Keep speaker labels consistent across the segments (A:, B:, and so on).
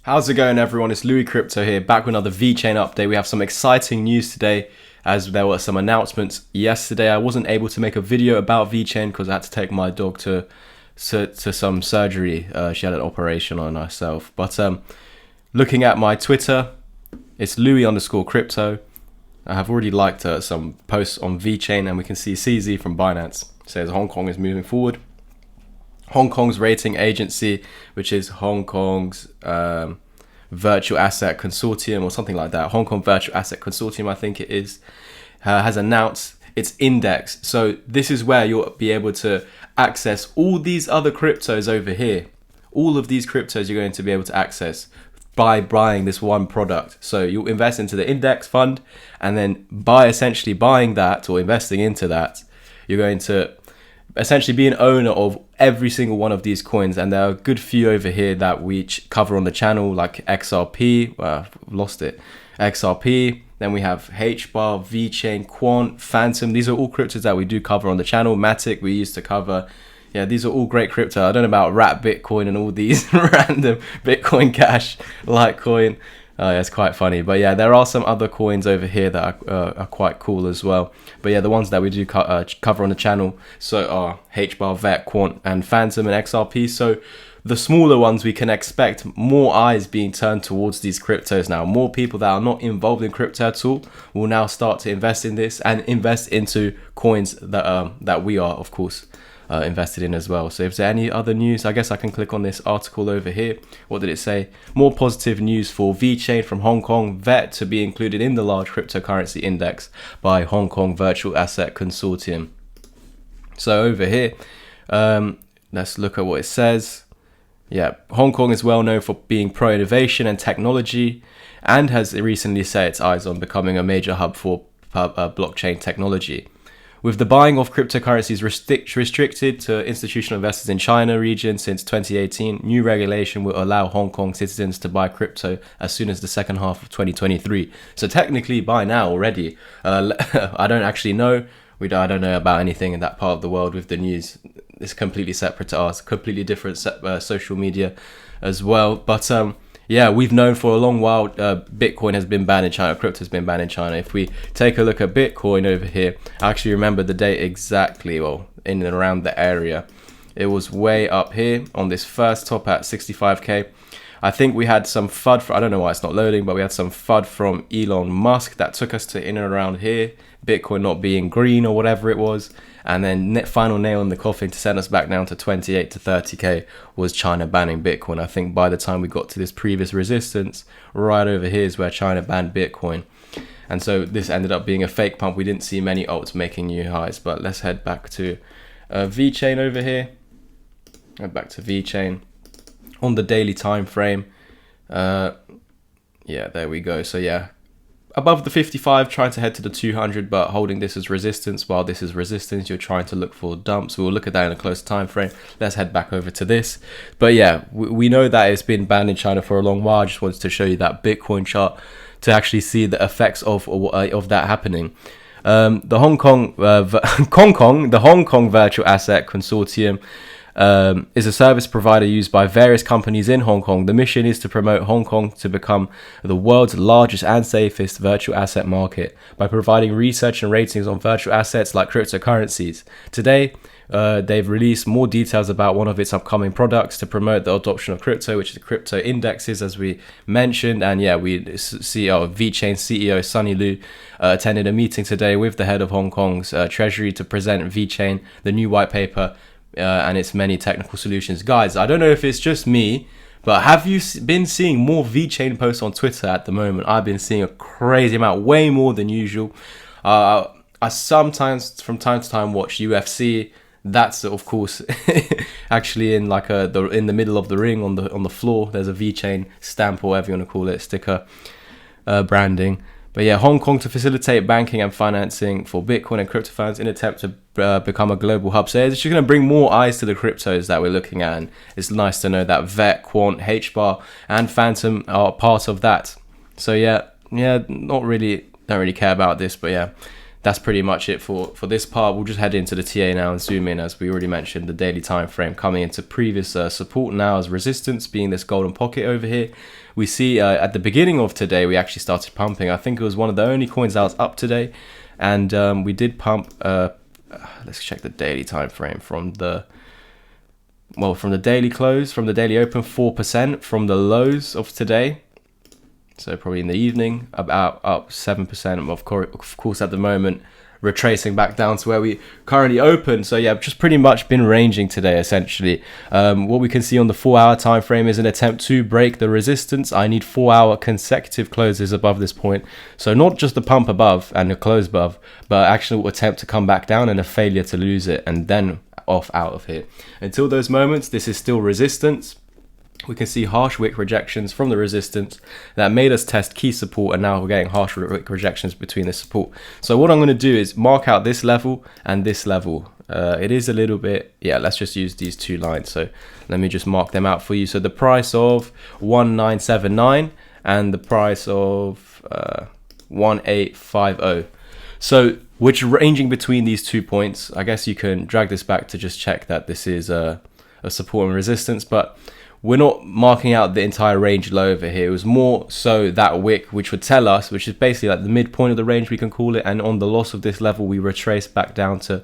A: How's it going, everyone? It's Louis Crypto here, back with another Vechain update. We have some exciting news today, as there were some announcements yesterday. I wasn't able to make a video about Vechain because I had to take my dog to some surgery. She had an operation on herself. But looking at my Twitter, it's Louis_crypto. I have already liked some posts on Vechain, and we can see CZ from Binance says Hong Kong is moving forward. Hong Kong's rating agency, which is Hong Kong's Virtual Asset Consortium or something like that. Hong Kong Virtual Asset Consortium, I think it is, has announced its index. So this is where you'll be able to access all these other cryptos over here. All of these cryptos you're going to be able to access by buying this one product. So you'll invest into the index fund, and then by essentially buying that or investing into that, you're going to essentially be an owner of every single one of these coins. And there are a good few over here that we cover on the channel, like XRP, I've lost it, XRP. Then we have Hkvac, Vechain, Quant, Phantom. These are all cryptos that we do cover on the channel. Matic we used to cover. Yeah, these are all great crypto. I don't know about Rat Bitcoin and all these random Bitcoin Cash, Litecoin. Yeah, it's quite funny. But yeah, there are some other coins over here that are quite cool as well. But yeah, the ones that we do cover on the channel so are Hkvac, Vec, Quant, and Phantom and XRP. So the smaller ones, we can expect more eyes being turned towards these cryptos now. More people that are not involved in crypto at all will now start to invest in this and invest into coins that we are, of course, invested in as well. So if there's any other news, I guess I can click on this article over here. What did it say? More positive news for Vechain from Hong Kong Vet to be included in the large cryptocurrency index by Hong Kong Virtual Asset Consortium. So over here, let's look at what it says. Yeah, Hong Kong is well known for being pro-innovation and technology, and has recently set its eyes on becoming a major hub for blockchain technology. With the buying of cryptocurrencies restricted to institutional investors in China region since 2018, new regulation will allow Hong Kong citizens to buy crypto as soon as the second half of 2023. So technically by now already. I don't actually know. I don't know about anything in that part of the world with the news. It's completely separate to us, completely different social media as well. But yeah, we've known for a long while Bitcoin has been banned in China, crypto has been banned in China. If we take a look at Bitcoin over here, I actually remember the date exactly, well, in and around the area. It was way up here on this first top at 65k. I think we had some FUD, I don't know why it's not loading, but we had some FUD from Elon Musk that took us to in and around here, Bitcoin not being green or whatever it was. And then final nail in the coffin to send us back down to 28 to 30k was China banning Bitcoin. I think by the time we got to this previous resistance, right over here is where China banned Bitcoin. And so this ended up being a fake pump. We didn't see many alts making new highs. But let's head back to Vechain over here. Head back to Vechain on the daily time frame. Yeah, there we go. So yeah, above the 55, trying to head to the 200, but holding this as resistance. While this is resistance, you're trying to look for dumps. We'll look at that in a closer time frame. Let's head back over to this. But yeah, we know that it's been banned in China for a long while. I just wanted to show you that Bitcoin chart to actually see the effects of that happening. The Hong Kong Virtual Asset Consortium is a service provider used by various companies in Hong Kong. The mission is to promote Hong Kong to become the world's largest and safest virtual asset market by providing research and ratings on virtual assets like cryptocurrencies. Today, they've released more details about one of its upcoming products to promote the adoption of crypto, which is the crypto indexes, as we mentioned. And yeah, Vechain CEO Sunny Lu attended a meeting today with the head of Hong Kong's Treasury to present Vechain, the new white paper, and its many technical solutions. Guys, I don't know if it's just me, but have you been seeing more Vechain posts on Twitter at the moment? I've been seeing a crazy amount, way more than usual. I sometimes from time to time watch UFC. That's of course actually in like in the middle of the ring on the floor. There's a Vechain stamp or whatever you want to call it, sticker, branding. But yeah, Hong Kong to facilitate banking and financing for Bitcoin and crypto funds in an attempt to become a global hub. So it's just going to bring more eyes to the cryptos that we're looking at. And it's nice to know that Vec, Quant, Hkvac, and Phantom are part of that. So yeah, don't really care about this. But yeah, that's pretty much it for this part. We'll just head into the TA now and zoom in, as we already mentioned, the daily time frame coming into previous support now as resistance, being this golden pocket over here. We see at the beginning of today, we actually started pumping. I think it was one of the only coins that was up today, and we did pump. Let's check the daily time frame from the daily close, from the daily open, 4% from the lows of today. So probably in the evening, about up 7%. Of course, at the moment, retracing back down to where we currently open. So yeah, just pretty much been ranging today, essentially. What we can see on the 4-hour time frame is an attempt to break the resistance. I need 4-hour consecutive closes above this point. So not just the pump above and the close above, but actual attempt to come back down and a failure to lose it and then off out of here. Until those moments, this is still resistance. We can see harsh wick rejections from the resistance that made us test key support, and now we're getting harsh wick rejections between the support. So what I'm going to do is mark out this level and this level. It is a little bit, yeah, let's just use these two lines. So let me just mark them out for you. So the price of 1979 and the price of 1850. So which ranging between these 2 points. I guess you can drag this back to just check that this is a support and resistance, but we're not marking out the entire range low over here. It was more so that wick, which would tell us, which is basically like the midpoint of the range, we can call it. And on the loss of this level, we retrace back down to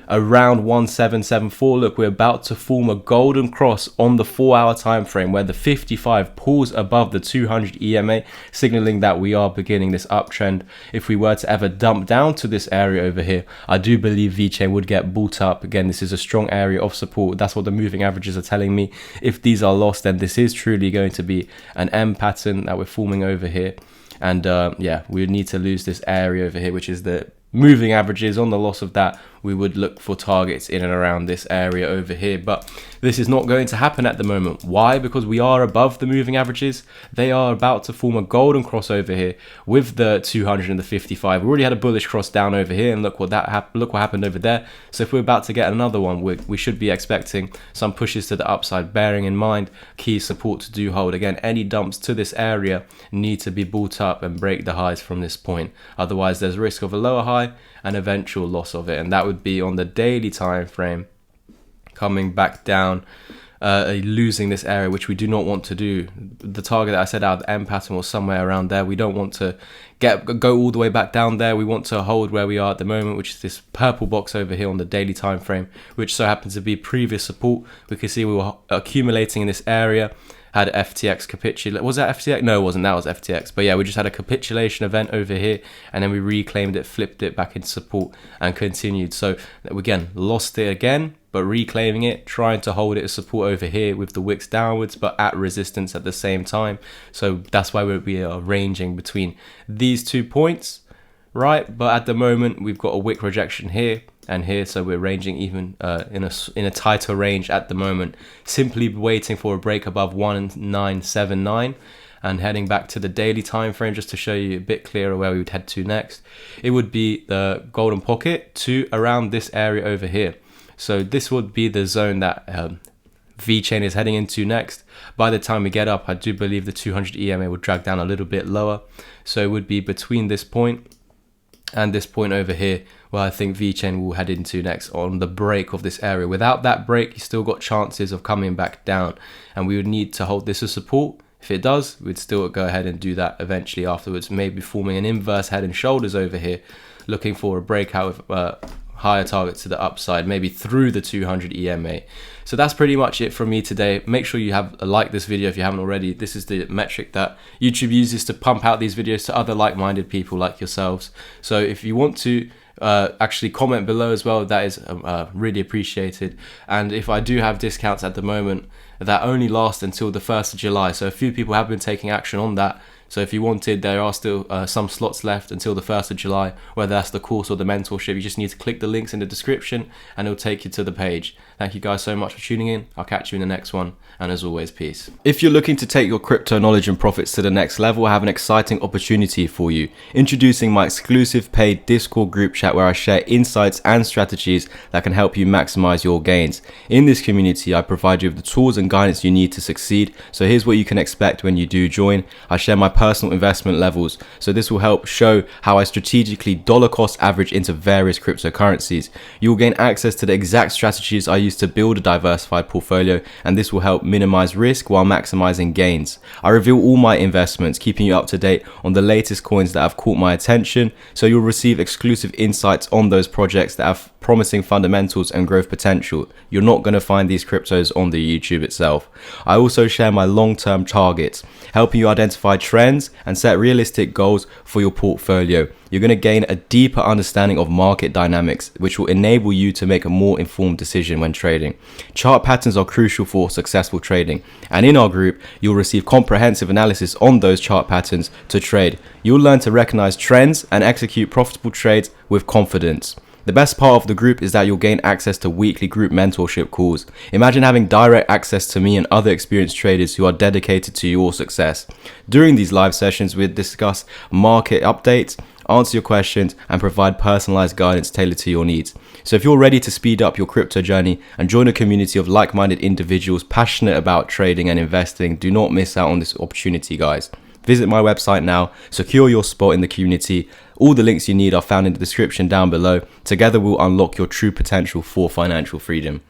A: around 1774. Look, we're about to form a golden cross on the 4-hour time frame where the 55 pulls above the 200 EMA, signaling that we are beginning this uptrend. If we were to ever dump down to this area over here, I do believe Vechain would get bought up. Again, this is a strong area of support. That's what the moving averages are telling me. If these are lost, then this is truly going to be an M pattern that we're forming over here. And yeah, we would need to lose this area over here, which is the moving averages. On the loss of that, we would look for targets in and around this area over here, but this is not going to happen at the moment. Why? Because we are above the moving averages. They are about to form a golden cross over here with the 200 and the 55. We already had a bullish cross down over here, and look what happened over there. So if we're about to get another one, we should be expecting some pushes to the upside, bearing in mind key support to do hold. Again, any dumps to this area need to be bought up and break the highs from this point. Otherwise, there's risk of a lower high and eventual loss of it, and that would be on the daily time frame, coming back down, losing this area, which we do not want to do. The target that I set out, the M pattern, was somewhere around there. We don't want to go all the way back down there. We want to hold where we are at the moment, which is this purple box over here on the daily time frame, which so happens to be previous support. We can see we were accumulating in this area. Had FTX capitulate. Was that FTX? No, it wasn't. That was FTX. But yeah, we just had a capitulation event over here, and then we reclaimed it, flipped it back into support, and continued. So again, lost it again, but reclaiming it, trying to hold it as support over here with the wicks downwards, but at resistance at the same time. So that's why we are ranging between these 2 points, right? But at the moment, we've got a wick rejection here and here, so we're ranging even in a tighter range at the moment, simply waiting for a break above 1979 and heading back to the daily time frame just to show you a bit clearer where we would head to next. It would be the golden pocket to around this area over here. So this would be the zone that Vechain is heading into next. By the time we get up, I do believe the 200 EMA would drag down a little bit lower, so it would be between this point and this point over here, where I think Vechain will head into next on the break of this area. Without that break, you still got chances of coming back down, and we would need to hold this as support. If it does, we'd still go ahead and do that eventually afterwards, maybe forming an inverse head and shoulders over here, looking for a breakout with higher targets to the upside, maybe through the 200 EMA. So that's pretty much it from me today. Make sure you have liked this video if you haven't already. This is the metric that YouTube uses to pump out these videos to other like-minded people like yourselves. So if you want to actually comment below as well, that is really appreciated. And if I do have discounts at the moment that only last until the 1st of July, so a few people have been taking action on that. So if you wanted, there are still some slots left until the 1st of July, whether that's the course or the mentorship. You just need to click the links in the description and it'll take you to the page. Thank you guys so much for tuning in. I'll catch you in the next one. And as always, peace. If you're looking to take your crypto knowledge and profits to the next level, I have an exciting opportunity for you. Introducing my exclusive paid Discord group chat where I share insights and strategies that can help you maximize your gains. In this community, I provide you with the tools and guidance you need to succeed. So here's what you can expect when you do join. I share my personal investment levels. So this will help show how I strategically dollar cost average into various cryptocurrencies. You will gain access to the exact strategies I use to build a diversified portfolio, and this will help minimize risk while maximizing gains. I reveal all my investments, keeping you up to date on the latest coins that have caught my attention, so you'll receive exclusive insights on those projects that have promising fundamentals and growth potential. You're not going to find these cryptos on the YouTube itself. I also share my long-term targets, helping you identify trends and set realistic goals for your portfolio. You're going to gain a deeper understanding of market dynamics, which will enable you to make a more informed decision when trading. Chart patterns are crucial for successful trading, and in our group, you'll receive comprehensive analysis on those chart patterns to trade. You'll learn to recognize trends and execute profitable trades with confidence. The best part of the group is that you'll gain access to weekly group mentorship calls. Imagine having direct access to me and other experienced traders who are dedicated to your success. During these live sessions, we'll discuss market updates, answer your questions, and provide personalized guidance tailored to your needs. So if you're ready to speed up your crypto journey and join a community of like-minded individuals passionate about trading and investing, do not miss out on this opportunity, guys. Visit my website now, secure your spot in the community. All the links you need are found in the description down below. Together we'll unlock your true potential for financial freedom.